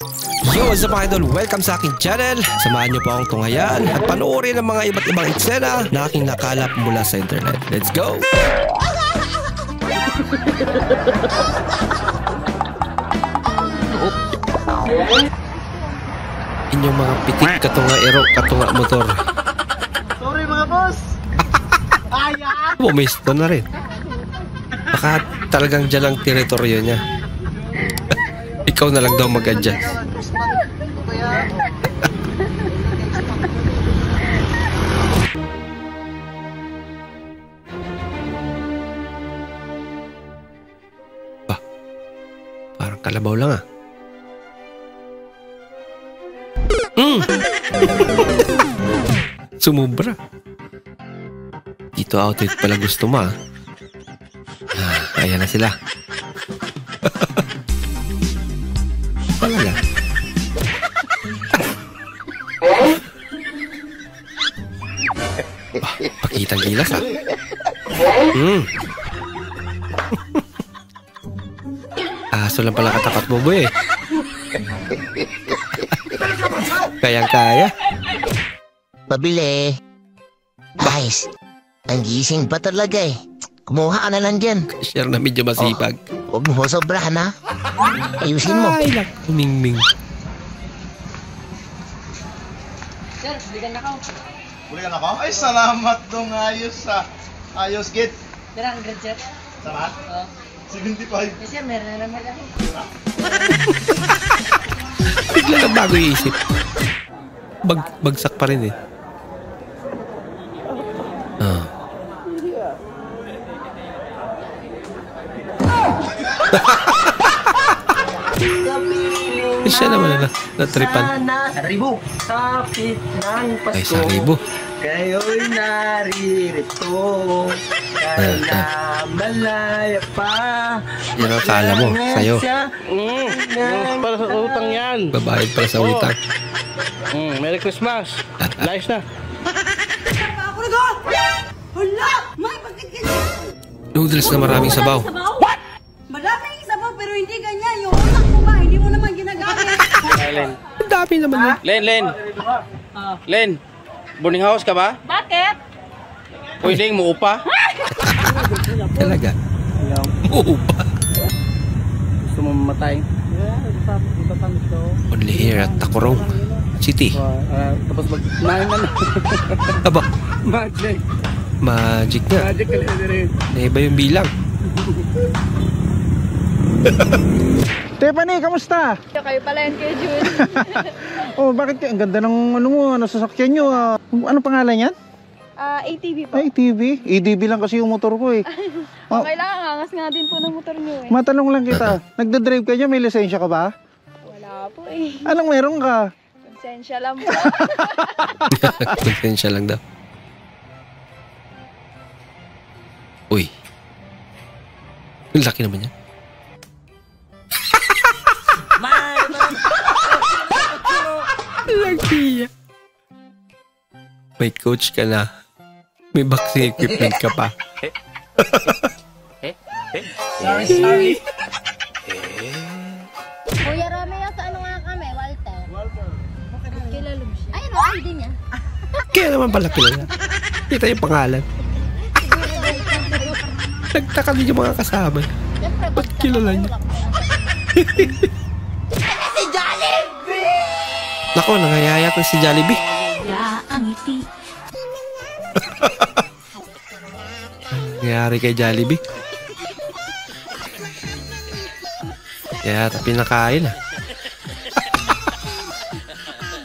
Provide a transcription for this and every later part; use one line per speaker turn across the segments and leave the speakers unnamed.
Yo, what's up mga idol? Welcome sa aking channel. Samahan niyo po akong tunghayan at panoorin ang mga iba't ibang eksena na aking nakalap mula sa internet. Let's go! Inyong mga pitik katunga ero, katunga motor.
Sorry mga boss!
Bumisto na rin. Baka talagang dyan ang teritoryo niya. Ikaw na lang daw mag-adjust. Ah, parang kalabaw lang ah. Sumubra. Dito outfit pala gusto mo ah. Ayan na sila. Palala. Pakitang gilas ah. Aso lang pala katapat mo boy eh. Kayang-kaya.
Pabili. Guys, ang gising pa talaga eh. Kumuha ka na lang dyan.
Share na medyo masipag.
Huwag mo sobrahan ha. Ayusin mo.
Ay lang. Ming-ming.
Sir, buligan ako. Buligan ako? Ay, salamat dong. Ayos ah. Ayos, git.
Berang graduate.
Salamat?
Oo.
75.
Yes, sir, meron na naman ako.
Bigla lang bago iisip. Bagsak pa rin eh. Siya naman na natripan.
Sa ribo, kapit ng Pasko.
Ay, sa ribo.
Kayo'y naririto. Kaya malaya pa.
Yan ang akala mo, sa'yo.
Para sa utang yan.
Babayad para sa utang.
Merry Christmas. Nice na.
Ako na go! Hala! May bakit ganyan?
Noodles na maraming sabaw.
What? Maraming sabaw pero hindi ganyan. Yung utak mo ba? Hindi mo naman ginagamit.
Len.
Ang dami naman yun.
Len. Boarding house ka ba?
Bakit?
Pwedeng mo upa?
Talaga. Oo pa.
Gusto mo mamatay?
Only here at Tacorong City.
Tapos mag-9 na.
Aba,
Magic.
magic na.
Magic ka rin.
Naiba yung bilang.
Stephanie, kamusta?
Kayo pala yan kay June.
Oh, bakit ang ganda ng ano mo, sasakyan nyo? Ano pangalan yan?
ATV po.
Ay, TV. EDB lang kasi yung motor ko eh.
Okay lang, angas nga din po ng motor nyo eh.
Matanong lang kita, nagdadrive ka niya, may lisensya ka ba?
Wala po eh.
Anong meron ka?
Konsensya lang po.
Konsensya lang daw. Uy. Ang laki naman yan. Laki yan. May coach ka na. May boxing equipment ka pa.
Sorry.
Kuya Romeo, sa ano nga kami? Walter. Kilala mo siya? Ay, ano? ID niya.
Kaya naman pala kilala. Kita yung pangalan. Nagtaka din yung mga kasama.
Siyempre,
Ba't kilala niya?
Si Jollibee!
Nako, nangayayat na si Jollibee.
Ang iti.
Nangyari kay Jollibee. Kaya pinakain ah.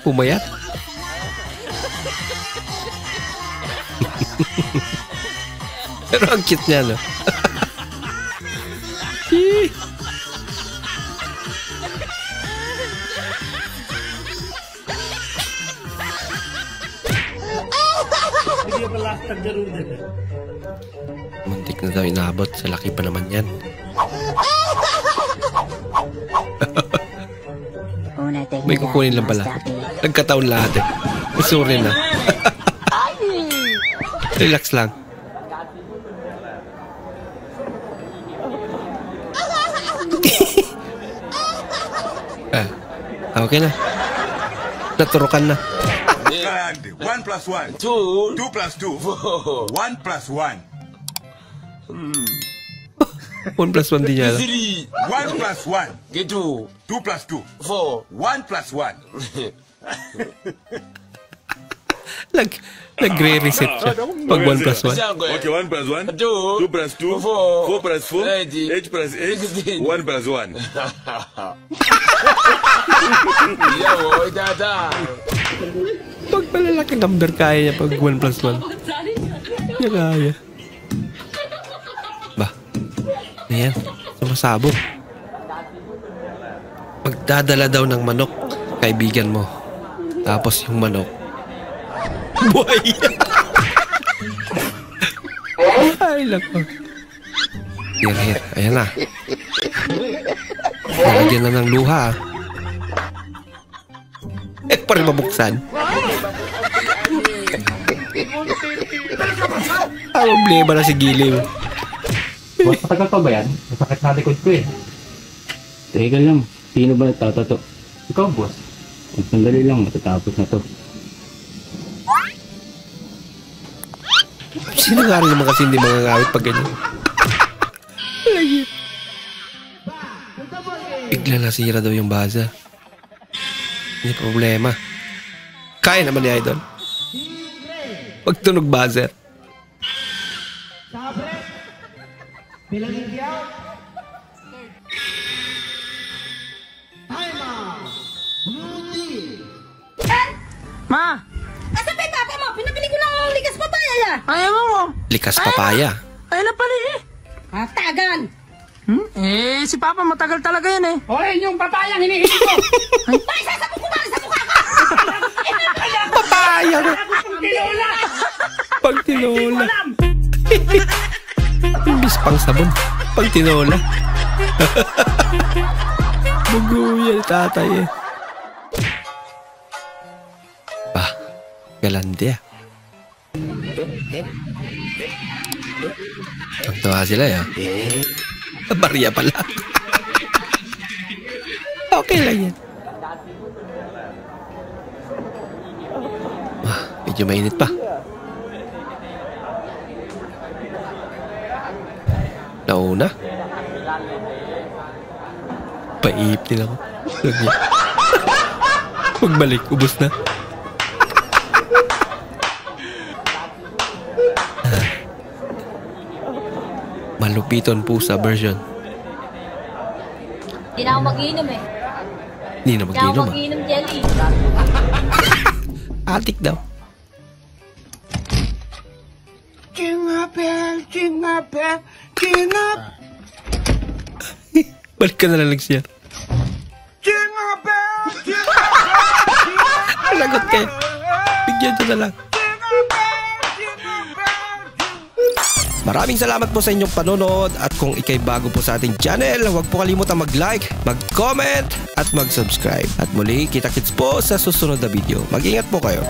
Pumayat. Pero ang cute niya, no? Muntik na daw inabot. Sa laki pa naman yan. May kukunin lang pala. Nagkataon lahat eh. Sorry na. Relax lang. Okay na. Naturukan na.
And 1 plus 1. 2. 2 plus 2. 1 plus 1.
1 plus 1 din niya.
1 plus 1. 2. 2 plus 2. 4. 1 plus 1.
Nagre-reset siya. Pag 1 plus 1.
Okay, 1 plus 1. 2 plus 2. 4 plus 4. 8 plus 8. 1 plus 1.
Pag malalaki number kaya niya pag 1 plus 1. Niya kaya. Ba? Ayan. Sumasabog. Magdadala daw ng manok kaibigan mo. Tapos yung manok buhay. Ay, lako. Here. Ayan na. Nalagyan na ng luha. Parang mabuksan. Problema na si Giliw.
Boss, matagal pa ba yan? Masakit na likod ko eh. Teka lang, sino ba nagtatato? Ikaw, boss. Ang sandali lang, matatapos na to.
Sino nga rin naman kasi hindi mangangawit pag ganyan? Bigla nasira daw yung baza. Hindi problema. Kaya naman ni Idol. Pag tunog buzzer.
Ma! Asa ba yung papa mo? Pinabili ko lang ang likas papaya ya. Ayaw mo.
Likas papaya.
Ayaw na pala eh. Tagal. Si papa matagal talaga yan eh. O yung papaya hinihingi ko. Ay, sasabog ko ba sa mukha ka?
Papaya ko.
Tinola.
Pag tinola. Imbis pang sabon. Pag tinola. Buguyan tatay eh. Galante ah. Pagtawa sila ya. Barya pala. Okay lang yan. Medyo mainit pa. Nauna. Paip din ako. Pagbalik, ubos na. Malupiton pusa version.
Hindi na ako mag-inom eh.
Hindi na
Hindi
mag-inom
ako mag-inom jelly.
Atik daw. Balik ka na lang siya. Lagot kayo. Bigyan ko na lang. Maraming salamat po sa inyong panonood at kung ikay bago po sa ating channel, huwag po kalimutang mag-like, mag-comment at mag-subscribe. At muli, kita-kits po sa susunod na video. Mag-ingat po kayo.